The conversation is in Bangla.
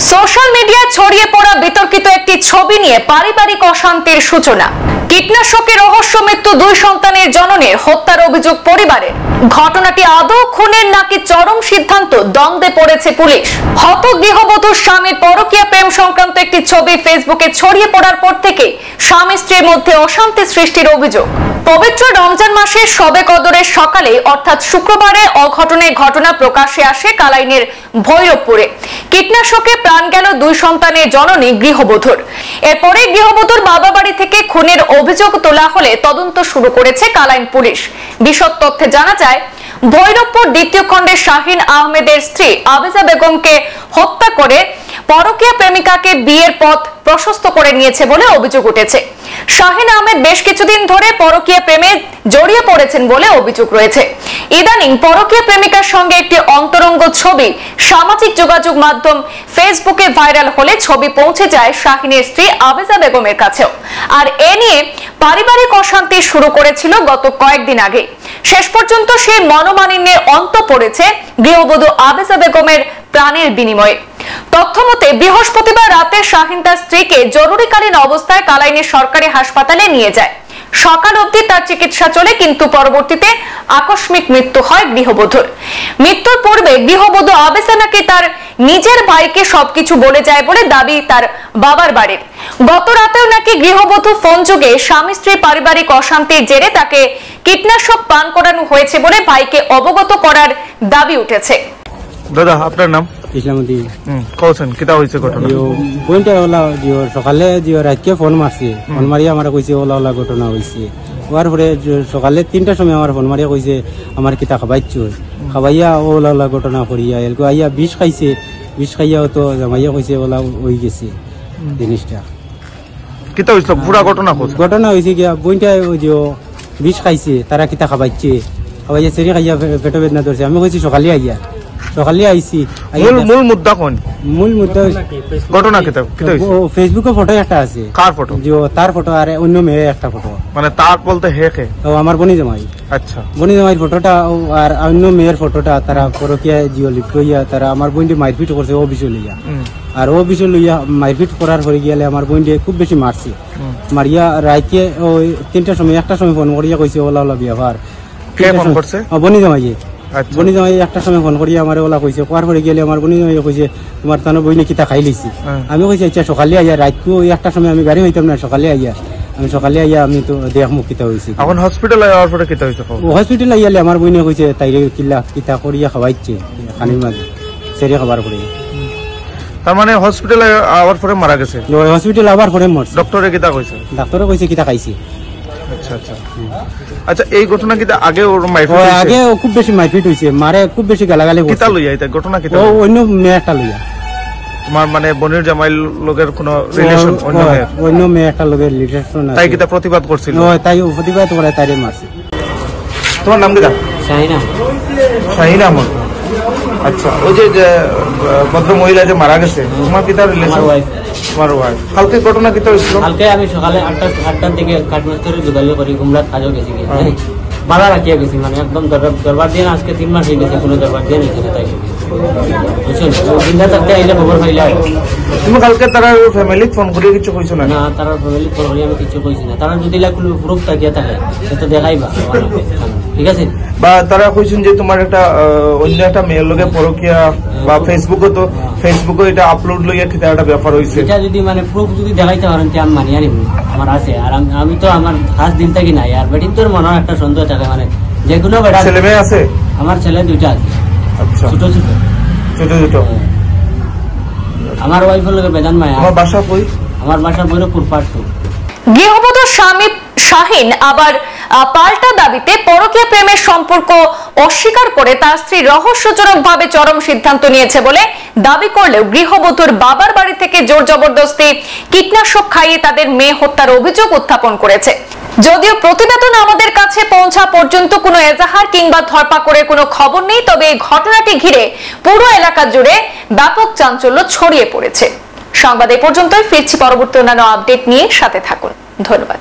সোশ্যাল মিডিয়ায় ছড়িয়ে পড়া বিতর্কিত একটি ছবি নিয়ে পারিবারিক অশান্তির সূচনা। কীটনাশকের রহস্য মৃত্যু দুই সন্তানের জননীর হত্যার অভিযোগ পরিবারের। ঘটনাটি আদৌ খুনের নাকি চরম সিদ্ধান্ত, দ্বন্দ্বে পড়েছে পুলিশ। হত গৃহবধূর স্বামীর পরকীয়া প্রেম সংক্রান্ত একটি ছবি ফেসবুকে ছড়িয়ে পড়ার পর থেকে স্বামী স্ত্রীর মধ্যে অশান্তি সৃষ্টির অভিযোগ। পবিত্র রমজান মাসের শবে কদরের সকালে অর্থাৎ শুক্রবারে অঘটনের ঘটনা প্রকাশ্যে আসে কালাইনের ভৈরবপুরে। কীটনাশকে প্রাণ গেল দুই সন্তানের জননী গৃহবধূর। এরপরে গৃহবধূর বাবা বাড়ি থেকে খুনের অভিযোগ তোলা হলে তদন্ত শুরু করেছে কালাইন পুলিশ। বিশদ তথ্যে জানা যায়, ভৈরবপুর দ্বিতীয় খণ্ডের শাহিন আহমেদের স্ত্রী আবেজা বেগমকে হত্যা করে পরকীয়া প্রেমিকাকে বিয়ের পথ প্রশস্ত করে নিয়েছে বলে অভিযোগ উঠেছে। শাহিন আহমেদ বেশ কিছুদিন ধরে পরকীয়া প্রেমে জড়িয়ে পড়েছেন বলে অভিযোগ রয়েছে। ইদানিং পরকীয়া প্রেমিকার সঙ্গে একটি অন্তরঙ্গ ছবি সামাজিক যোগাযোগ মাধ্যম ফেসবুকে ভাইরাল হলে ছবি পৌঁছে যায় শাহিনের স্ত্রী আবেজা বেগমের কাছেও। আর এ নিয়ে পারিবারিক অশান্তি শুরু করেছিল গত কয়েকদিন আগে। শেষ পর্যন্ত সেই মনোমালিন্যের অন্ত পড়েছে গৃহবধূ আবেজা বেগমের প্রাণের বিনিময়ে। তথ্যমতে বৃহস্পতিবার রাতে শাহিন তার স্ত্রীকে জরুরিকালীন অবস্থায় কালাইনের সরকারি হাসপাতালে নিয়ে যায়। সকাল অবধি তার চিকিৎসা চলে, কিন্তু পরবর্তীতে আকস্মিক মৃত্যু হয় গৃহবধূর। মৃত্যুর পূর্বে গৃহবধূ আবেজা নাকি তার নিজের ভাইকে সবকিছু বলে যায় বলে দাবি তার বাবার বাড়ির। গত রাতেও নাকি গৃহবধূ ফোন যোগে স্বামী স্ত্রী পারিবারিক অশান্তির জেরে তাকে কীটনাশক পান করানো হয়েছে বলে ভাইকে অবগত করার দাবি উঠেছে। দাদা, আপনার নাম? ইসলামউদ্দিন। কোন কিতা হইছে ঘটনা? বইনটা ওলা সকালে রাতকে ফোন মারছে, ফোন মারিয়া আমার কইছে ওলা ওলা ঘটনা হইছে। ওর পরে সকালে 3টার সময় আমার ফোন মারিয়া কইছে আমার কিতা খাবাইছো, খাবাইয়া ওলা ওলা ঘটনা করিয়া এলকো আইয়া বিষ খাইছে, বিষ খাইয়া তো জামাইয়া কইছে ওলা হই গেছে জিনিসটা। কিতা হইছে পুরা ঘটনা? ঘটনা হইছে কি বইনটা ওই যে বিষ খাইছে, তারা কিতা খাবাইছে, খাবাইয়া সেরি খাইয়া পেট বেদনা ধরছে। আমি কইছি সকালে আইয়া, সকালে আইছি। মূল মুদ্দা কোন? মূল মুদ্দা ঘটনা কিতা কিতা হইছে? ফেসবুকে ফটো একটা আছে। কার ফটো? যে তার ফটো আর অন্য মেয়ের একটা ফটো। মানে তার বলতে হে কে? ও আমার বনি জামাই। আচ্ছা, বনি জামাইর ফটোটা আর অন্য মেয়ের ফটোটা তারা পরকীয়া জিও লিখইয়া তারা আমার বইন্ডে মারপিট করছে ও বিষয় লইয়া। আর ও বিষয় লইয়া মারপিট করার পরে গিয়ালে আমার বইন্ডে খুব বেশি মারছে। মারিয়া রাইকে ওই 3টার সময় 1টার সময় ফোন করিয়া কইছে ওলা ওলা ব্যবহার। কে ফোন করছে? বনি জামাই। আচ্ছা, বনি জামাই 1টার সময় ফোন করিয়া আমার ওলা কইছে, কোয়ার পরে গেলে আমার বনি জামাই কইছে তোমার তানো বইনে কিতা খাই লইছি। আমি কইছি আচ্ছা সকালে আইয়া, রাতকো 1টার সময় আমি গাড়ি হইতাম না, সকালে আইয়া আমি সকালে আইয়া আমি তো দেখ মুখ কিতা হইছে। এখন হসপিটাল আইয়ার পরে কিতা হইছে? হসপিটাল আইয়ালে আমার বইনে কইছে তাইরে কিলা কিতা করিয়া খাওয়াইছে খানির মাঝে সেরে খাবার পরে। তার মানে হসপিটাল আওয়ার পরে মারা গেছে? হসপিটাল আবার পরে মরছে। ডক্টরে কিতা কইছে? ডাক্তারে কইছে কিতা খাইছে। আচ্ছা আচ্ছা আচ্ছা, এই ঘটনা কিতা আগে ওর মারপিট হইছে? আগে খুব বেশি মারপিট হইছে, মারে খুব বেশি গালাগালি করছে। কিতা লইয়া এটা ঘটনা কিতা? ও অন্য মেয়ে একটা লইয়া। তোমার মানে বোনের জামাই লগের কোনো রিলেশন? অন্য মেয়ে একটা লগের রিলেশন আছে। তাই কিতা প্রতিবাদ করছিল? তাই প্রতিবাদ করে তাইরে মারছে। তোমার নাম কিতা? শাহিনা। শাহিনা আহমদ। আচ্ছা, ওই যে ভদ্র মহিলা যে মারা গেছে, তোমার কিতা রিলেশন? তোমার ওয়াইফ। কালকে ঘটনা কিতা হইছিল? কালকে আমি সকালে 8টার দিকে কাঠমাস্তুরে যোগাযোগ করি, গুমরাত কাজও গেছি, বাধা রাখিয়া গেছি, মানে একদম দরবার দিয়ে আজকে 3 মাস হয়ে গেছে, কোনো দরবার দিয়ে নিয়েছে তাই বুঝছেন। চিন্তা থাকতে আইলে খবর পাইলে। তুমি কালকে তারা ফ্যামিলি ফোন করে কিছু কইছো না? না, তারা ফ্যামিলি ফোন করি আমি কিছু কইছি না। তারা যদি কোনো প্রুফ থাকিয়া থাকে সেটা দেখাইবা, ঠিক আছে? বা তারা কইছেন যে তোমার একটা অন্য একটা মেয়ের লগে পরকীয়া বা ফেসবুকে, তো ফেসবুকে এটা আপলোড লইয়া কিতা একটা ব্যাপার হইছে। এটা যদি মানে প্রুফ যদি দেখাইতে পারেন আমি মানিয়ে নিব, আমার আছে। আর আমি তো আমার খাস দিন থাকি নাই। আর বেটির তোর মনে একটা সন্দেহ থাকে, মানে যে কোনো বেটা। ছেলে মেয়ে আছে? আমার ছেলে 2টা আছে। আচ্ছা, ছোট ছোট ছোট ছোট। আমার ওয়াইফের লগে বেদান মায়া। আমার বাসা কই? আমার বাসা ভৈরবপুর পার্ট 2। গৃহবধূর স্বামী শাহিন আবার পাল্টা দাবিতে পরকীয়া প্রেমের সম্পর্ক অস্বীকার করে তার স্ত্রী রহস্যজনকভাবে চরম সিদ্ধান্ত নিয়েছে বলে দাবি করলেও গৃহবধূর বাবার বাড়ি থেকে জোর জবরদস্তি কীটনাশক খাইয়ে তাদের মেয়ে হত্যার অভিযোগ উত্থাপন করেছে। যদিও প্রতিবেদন আমাদের কাছে পৌঁছা পর্যন্ত কোনো এজাহার কিংবা ধরপাকড়ের কোনো খবর নেই, তবে এই ঘটনাটি ঘিরে পুরো এলাকা জুড়ে ব্যাপক চাঞ্চল্য ছড়িয়ে পড়েছে। সংবাদ এই পর্যন্তই, ফিরছি পরবর্তী অন্যান্য আপডেট নিয়ে, সাথে থাকুন। ধন্যবাদ।